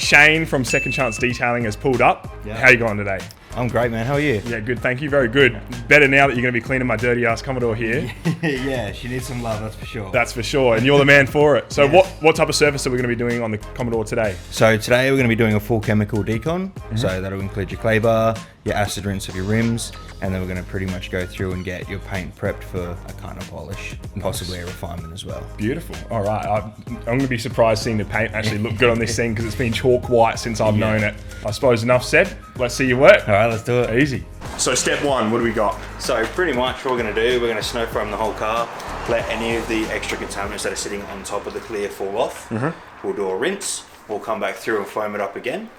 Shayne from Second Chance Detailing has pulled up. Yeah. How are you going today? I'm great, man. How are you? Yeah, good, thank you. Very good. Better now that you're going to be cleaning my dirty ass Commodore here. Yeah, she needs some love, that's for sure. That's for sure, and you're the man for it. So Yes. what type of service are we going to be doing on the Commodore today? So today we're going to be doing a full chemical decon. So that'll include your clay bar, your acid rinse of your rims, and then we're going to pretty much go through and get your paint prepped for a kind of polish, and possibly a refinement as well. Beautiful. All right, I'm going to be surprised seeing the paint actually look good on this thing because it's been chalk white since I've known it. I suppose enough said. Let's see your work. All right, let's do it. Easy. So step one, what do we got? So pretty much what we're going to do, we're going to snow foam the whole car, let any of the extra contaminants that are sitting on top of the clear fall off. We'll do a rinse, we'll come back through and foam it up again,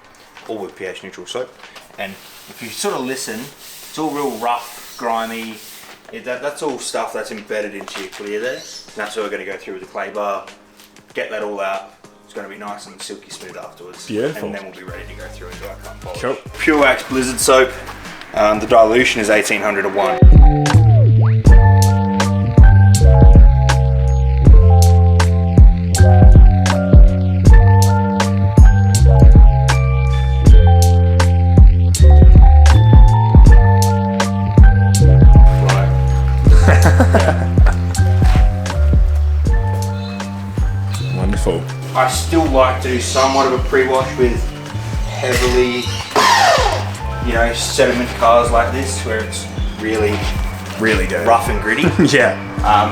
all with pH neutral soap. And if you sort of listen, it's all real rough, grimy. That's all stuff that's embedded into your clear there. And that's what we're going to go through with the clay bar, get that all out. It's going to be nice and silky smooth afterwards. Beautiful. And then we'll be ready to go through and do our cut and polish. Cool. Pure Wax Blizzard soap. The dilution is 1800 to 1. Wonderful. I still like to do somewhat of a pre-wash with heavily, sediment cars like this, where it's really dirty. rough and gritty. Yeah.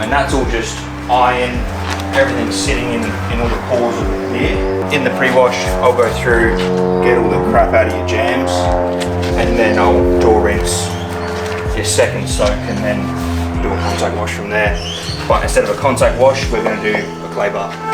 And that's all just iron, everything sitting in all the pores of the clear. In the pre-wash, I'll go through, get all the crap out of your jams, and then I'll door rinse your second soak, and then do a contact wash from there. But instead of a contact wash, we're going to do a clay bar.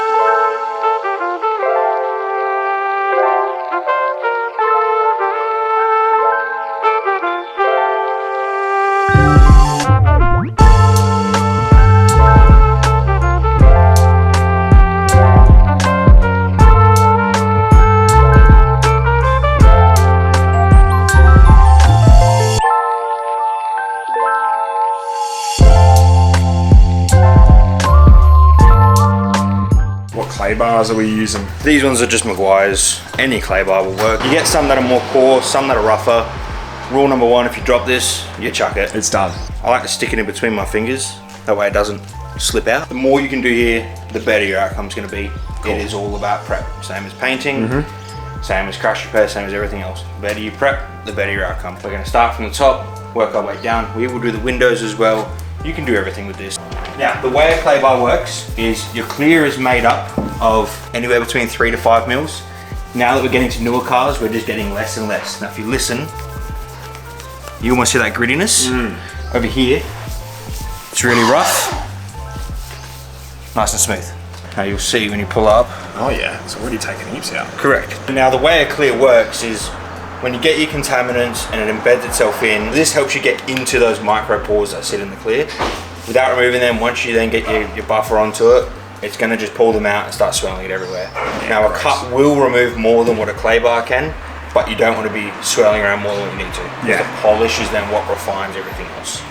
Clay bars are we using? These ones are just Maguire's. Any clay bar will work. You get some that are more coarse, some that are rougher. Rule number one, if you drop this, you chuck it. It's done. I like to stick it in between my fingers. That way it doesn't slip out. The more you can do here, the better your outcome's gonna be. Cool. It is all about prep. Same as painting, same as crash repair, same as everything else. The better you prep, the better your outcome. We're gonna start from the top, work our way down. We will do the windows as well. You can do everything with this. Now, the way a clay bar works is your clear is made up of anywhere between 3 to 5 mils. Now that we're getting to newer cars, we're just getting less and less. Now, if you listen, you almost hear that grittiness. Over here, it's really rough, nice and smooth. Now you'll see when you pull up. Oh yeah, it's already taken heaps out. Correct. Now the way a clear works is when you get your contaminants and it embeds itself in, this helps you get into those micro pores that sit in the clear. Without removing them, once you then get your buffer onto it, it's going to just pull them out and start swelling it everywhere. Yeah, now a cut will remove more than what a clay bar can, but you don't want to be swirling around more than what you need to. Yeah. The polish is then what refines everything else.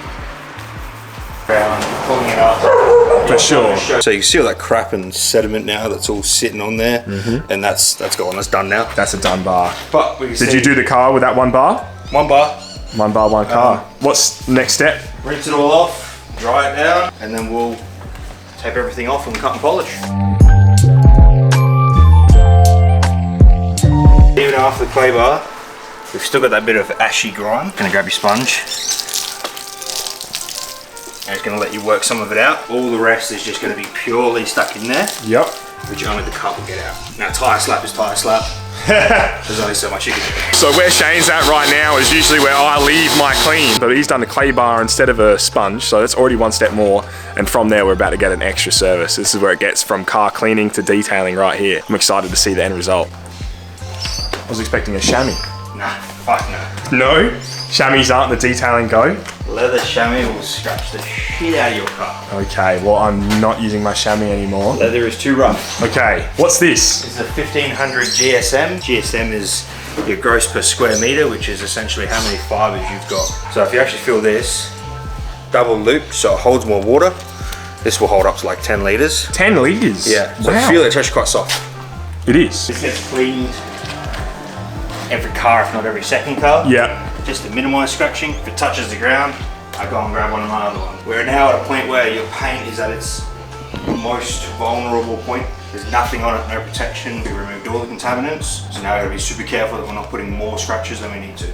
Pulling it up. For sure. So you can see all that crap and sediment now that's all sitting on there, and that's gone, that's done now. That's a done bar. But we can Did you do the car with that one bar? one bar? One bar, one car. What's the next step? Rinse it all off, dry it down, and then we'll tape everything off and cut and polish. Even after the clay bar, we've still got that bit of ashy grime. Gonna grab your sponge. And it's gonna let you work some of it out. All the rest is just gonna be purely stuck in there. Yep. Which only the cut will get out. Now tire slap is tire slap. There's only so much you can do. So where Shayne's at right now is usually where I leave my clean. But he's done a clay bar instead of a sponge, so that's already one step more. And from there, we're about to get an extra service. This is where it gets from car cleaning to detailing right here. I'm excited to see the end result. I was expecting a chamois. Nah, fuck no. No? Chamois aren't the detailing go? Leather chamois will scratch the shit out of your car. Okay, well I'm not using my chamois anymore. Leather is too rough. Okay, what's this? It's a 1500 GSM. GSM is your gross per square meter, which is essentially how many fibers you've got. So if you actually feel this, double loop, so it holds more water. This will hold up to like 10 litres. 10 litres? Yeah, so wow. feel it's actually quite soft. It is. This gets cleaned every car, if not every second car. Yeah. Just to minimize scratching. If it touches the ground, I go and grab one of my other one. We're now at a point where your paint is at its most vulnerable point. There's nothing on it, no protection. We removed all the contaminants. So now we've got to be super careful that we're not putting more scratches than we need to.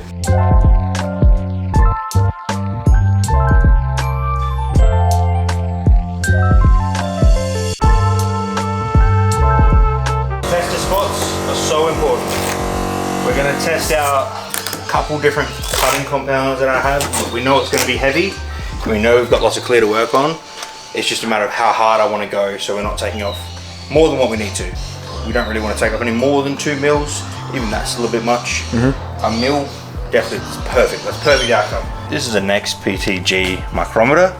Tester spots are so important. We're going to test out a couple different cutting compounds that I have. We know it's going to be heavy. We know we've got lots of clear to work on. It's just a matter of how hard I want to go, so we're not taking off more than what we need to. We don't really want to take off any more than 2 mils. Even that's a little bit much. A mil, definitely is perfect. That's perfect outcome. This is a Next PTG micrometer.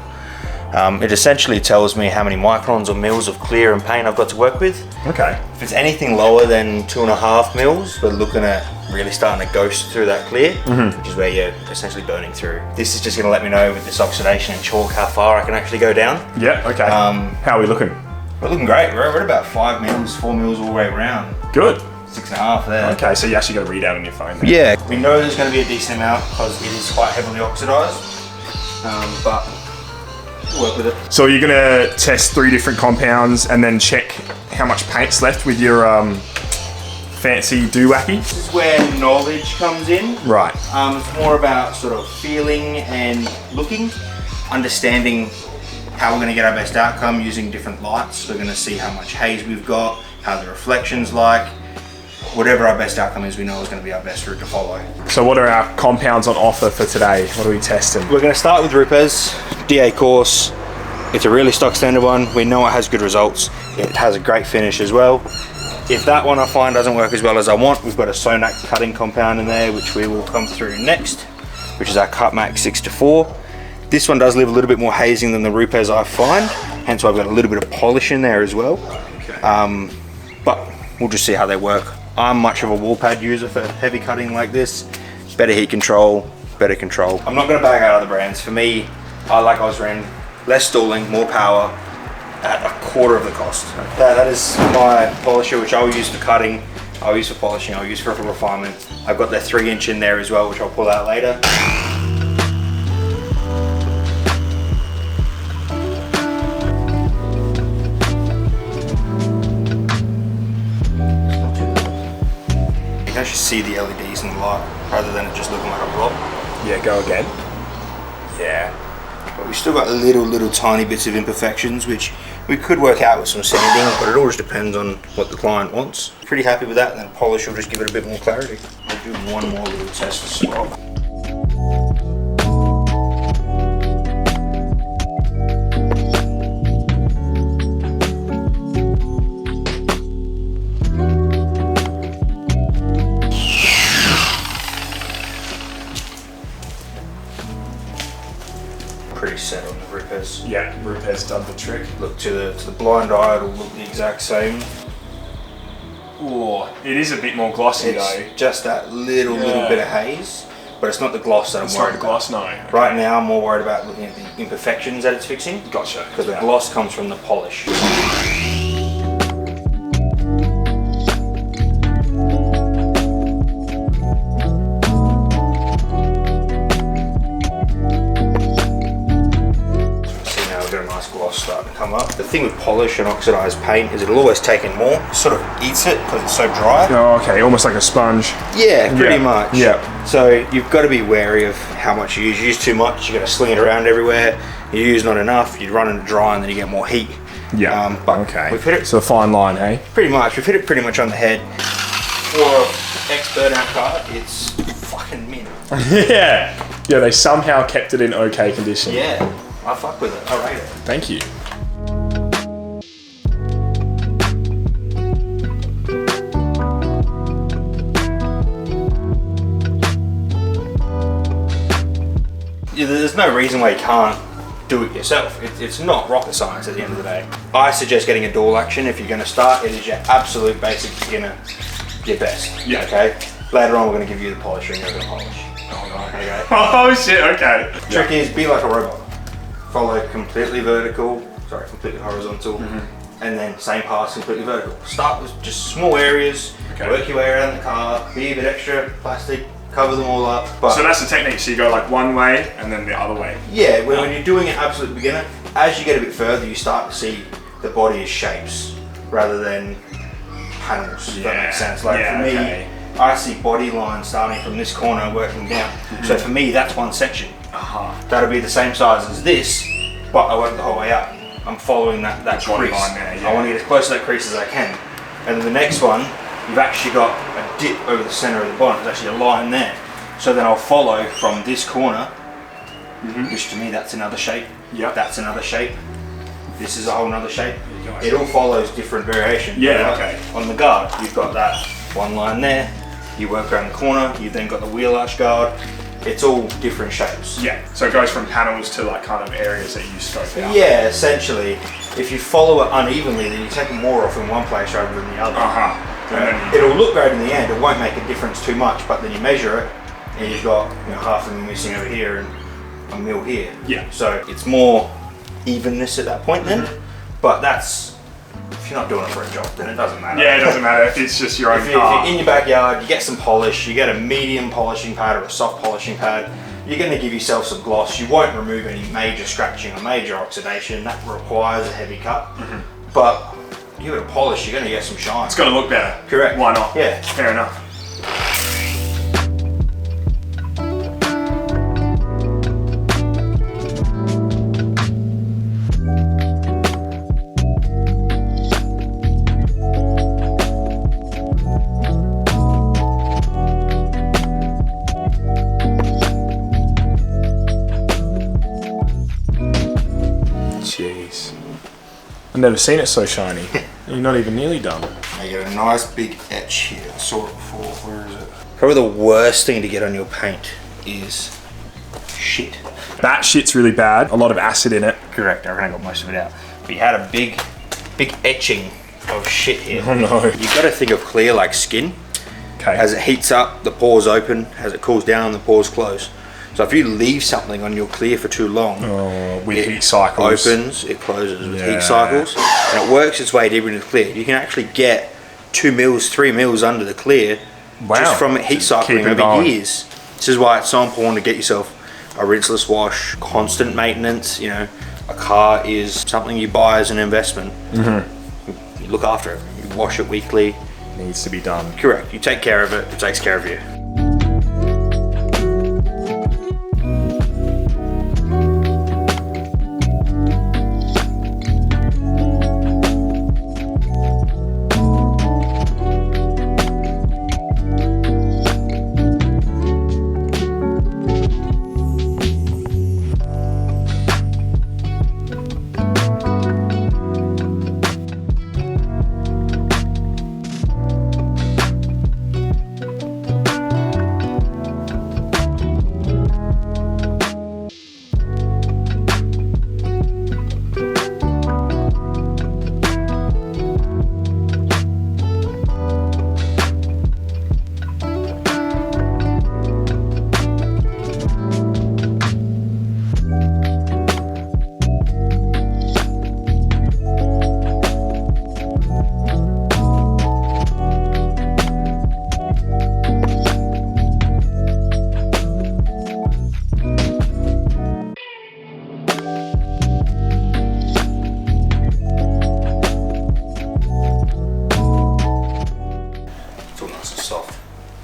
It essentially tells me how many microns or mils of clear and paint I've got to work with. Okay. If it's anything lower than 2.5 mils, we're looking at really starting to ghost through that clear, which is where you're essentially burning through. This is just going to let me know with this oxidation and chalk how far I can actually go down. Yeah, okay. How are we looking? We're looking great. We're at about 5 mils, 4 mils all the way around. Good. 6.5 there. Okay, so you actually got a readout on your phone there. Yeah, we know there's going to be a decent amount because it is quite heavily oxidized, but we'll work with it. So you're gonna test 3 different compounds and then check how much paint's left with your fancy do-wacky? This is where knowledge comes in. Right. It's more about sort of feeling and looking, understanding how we're going to get our best outcome using different lights. We're going to see how much haze we've got, how the reflection's like. Whatever our best outcome is, we know is going to be our best route to follow. So what are our compounds on offer for today? What are we testing? We're going to start with Rupes, DA course. It's a really stock standard one. We know it has good results. It has a great finish as well. If that one I find doesn't work as well as I want, we've got a Sonac cutting compound in there, which we will come through next, which is our Cutmax 6-4. This one does leave a little bit more hazing than the Rupes I find, hence why I've got a little bit of polish in there as well. Okay. But we'll just see how they work. I'm much of a wall pad user for heavy cutting like this. Better heat control, better control. I'm not going to bag out other brands. For me, I like Osren. Less stalling, more power, at a quarter of the cost. That is my polisher, which I'll use for cutting, I'll use for polishing, I'll use for refinement. I've got that 3-inch in there as well, which I'll pull out later. You can actually see the LEDs in the light, rather than it just looking like a blob. Yeah, go again. Yeah. But we've still got little tiny bits of imperfections, which we could work out with some sanding, but it always depends on what the client wants. Pretty happy with that, and then polish will just give it a bit more clarity. I'll do one more little test as well. Pretty set on the Rupes. Yeah, Rupes done the trick. Look, to the blind eye, it'll look the exact same. Oh, it is a bit more glossy though. It's just that little bit of haze, but it's not the gloss that I'm worried about. Gloss, no. Right now, I'm more worried about looking at the imperfections that it's fixing. Gotcha. Because the gloss comes from the polish. Starting to come up. The thing with polish and oxidized paint is it'll always take in more. It sort of eats it because it's so dry. Oh, okay, almost like a sponge. Yeah, pretty much. Yeah. So you've got to be wary of how much you use. You use too much, you're going to sling it around everywhere. You use not enough, you run into dry and then you get more heat. Yeah. But okay. we've hit it. It's a fine line, hey? Pretty much. We've hit it pretty much on the head. For an expert in our car, it's fucking mint. Yeah. Yeah, they somehow kept it in okay condition. Yeah. I fuck with it. I rate it. Thank you. There's no reason why you can't do it yourself. It's not rocket science at the end of the day. I suggest getting a dual action if you're going to start. It is your absolute basic beginner, your best. Yeah. Okay. Later on, we're going to give you the polisher and you're going to polish. Oh no. Okay. Oh shit. Okay. Trick is be like a robot. Follow completely horizontal, and then same pass completely vertical. Start with just small areas, Okay. Work your way around the car, be a bit extra plastic, cover them all up. But so that's the technique. So you go like one way and then the other way. yeah, when you're doing it absolute beginner, as you get a bit further, you start to see the body as shapes rather than panels. If that makes sense. Like for me, I see body lines starting from this corner working down. So for me, that's one section. That'll be the same size as this, but I work the whole way up. I'm following that crease. I want to get as close to that crease as I can. And then the next one, you've actually got a dip over the center of the body. There's actually a line there. So then I'll follow from this corner, which to me that's another shape. That's another shape. This is a whole another shape. It all follows different variations. On the guard, you've got that one line there. You work around the corner. You've then got the wheel arch guard. It's all different shapes. So it goes from panels to like kind of areas that you scope out. Yeah, essentially. If you follow it unevenly, then you take more off in one place rather than the other. It'll look great in the end. It won't make a difference too much, but then you measure it, and you've got half a mil missing over here and a mil here. So it's more evenness at that point then. But that's, if you're not doing it for a job, then it doesn't matter. Yeah, it doesn't matter if it's just your own car. If you're in your backyard, you get some polish, you get a medium polishing pad or a soft polishing pad, you're going to give yourself some gloss. You won't remove any major scratching or major oxidation. That requires a heavy cut. But give it a polish, you're going to get some shine. It's going to look better. Correct. Why not? Yeah. Fair enough. Jeez. I've never seen it so shiny. You're not even nearly done. I get a nice big etch here. I saw it before. Where is it? Probably the worst thing to get on your paint is shit. That shit's really bad. A lot of acid in it. Correct. I reckon I got most of it out. But you had a big etching of shit here. Oh no. You've got to think of clear like skin. Okay. As it heats up, the pores open. As it cools down, the pores close. So if you leave something on your clear for too long, with heat cycles, opens, it closes with heat cycles, and it works its way deeper into the clear. You can actually get 2 mils, 3 mils under the clear just from heat cycling over years. This is why it's so important to get yourself a rinseless wash, constant maintenance. A car is something you buy as an investment. You look after it. You wash it weekly. It needs to be done. Correct. You take care of it. It takes care of you.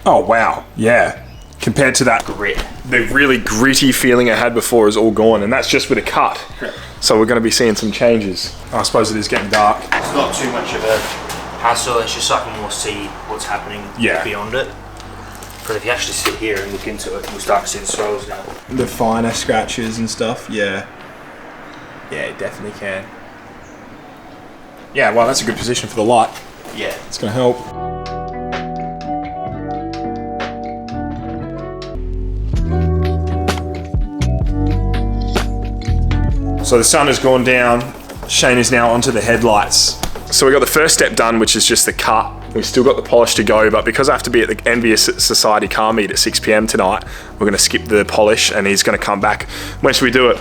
Oh wow, yeah. Compared to that Grit. the really gritty feeling I had before is all gone, and that's just with a cut. Correct. So we're going to be seeing some changes. I suppose it is getting dark. It's not too much of a hassle, it's just so I can more see what's happening beyond it. But if you actually sit here and look into it, we'll start to see the swells now. The finer scratches and stuff, yeah. Yeah, it definitely can. Yeah, well, that's a good position for the light. Yeah. It's going to help. So the sun has gone down. Shayne is now onto the headlights. So we got the first step done, which is just the cut. We've still got the polish to go, but because I have to be at the Envious Society car meet at 6 p.m. tonight, we're going to skip the polish and he's going to come back. When should we do it?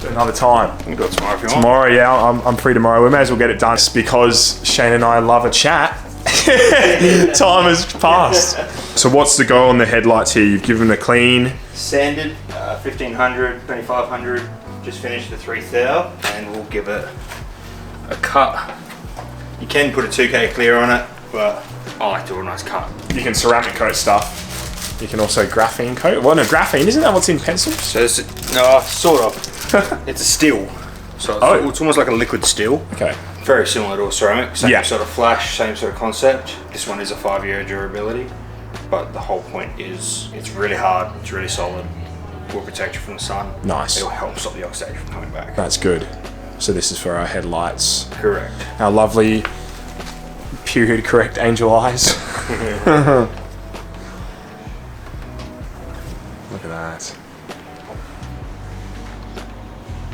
Another time. We've got tomorrow if you want. Tomorrow, yeah, I'm free tomorrow. We may as well get it done because Shayne and I love a chat. Time has passed. So what's the go on the headlights here? You've given them a clean. Sanded, 1500, 2500. Just finished the 3000, and we'll give it a cut. You can put a 2K clear on it, but I like to do a nice cut. You can ceramic coat stuff. You can also graphene coat. Well, no, graphene, isn't that what's in pencils? So no, sort of. It's a steel. So it's almost like a liquid steel. Okay. Very similar to a ceramic. Same Yeah. sort of flash, same sort of concept. This one is a 5-year durability, but the whole point is it's really hard, it's really solid. Will protect you from the sun. Nice. It'll help stop the oxidation from coming back. That's good. So this is for our headlights. Correct. Our lovely period correct angel eyes. Look at that.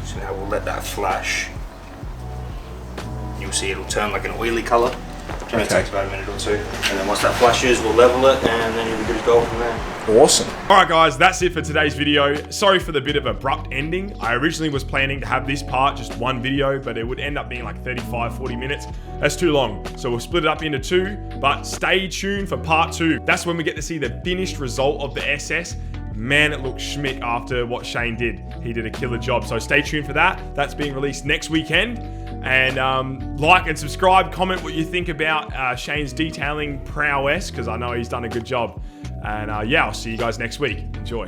So now we'll let that flash. You'll see it'll turn like an oily colour. And it takes about a minute or two. And then once that flashes, we'll level it, and then you'll be good to go from there. Awesome. All right, guys, that's it for today's video. Sorry for the bit of abrupt ending. I originally was planning to have this part, just one video, but it would end up being like 35, 40 minutes. That's too long. So we'll split it up into 2, but stay tuned for part 2. That's when we get to see the finished result of the SS. Man, it looks schmick after what Shayne did. He did a killer job. So stay tuned for that. That's being released next weekend. And like and subscribe, comment what you think about Shayne's detailing prowess, because I know he's done a good job. And yeah, I'll see you guys next week. Enjoy.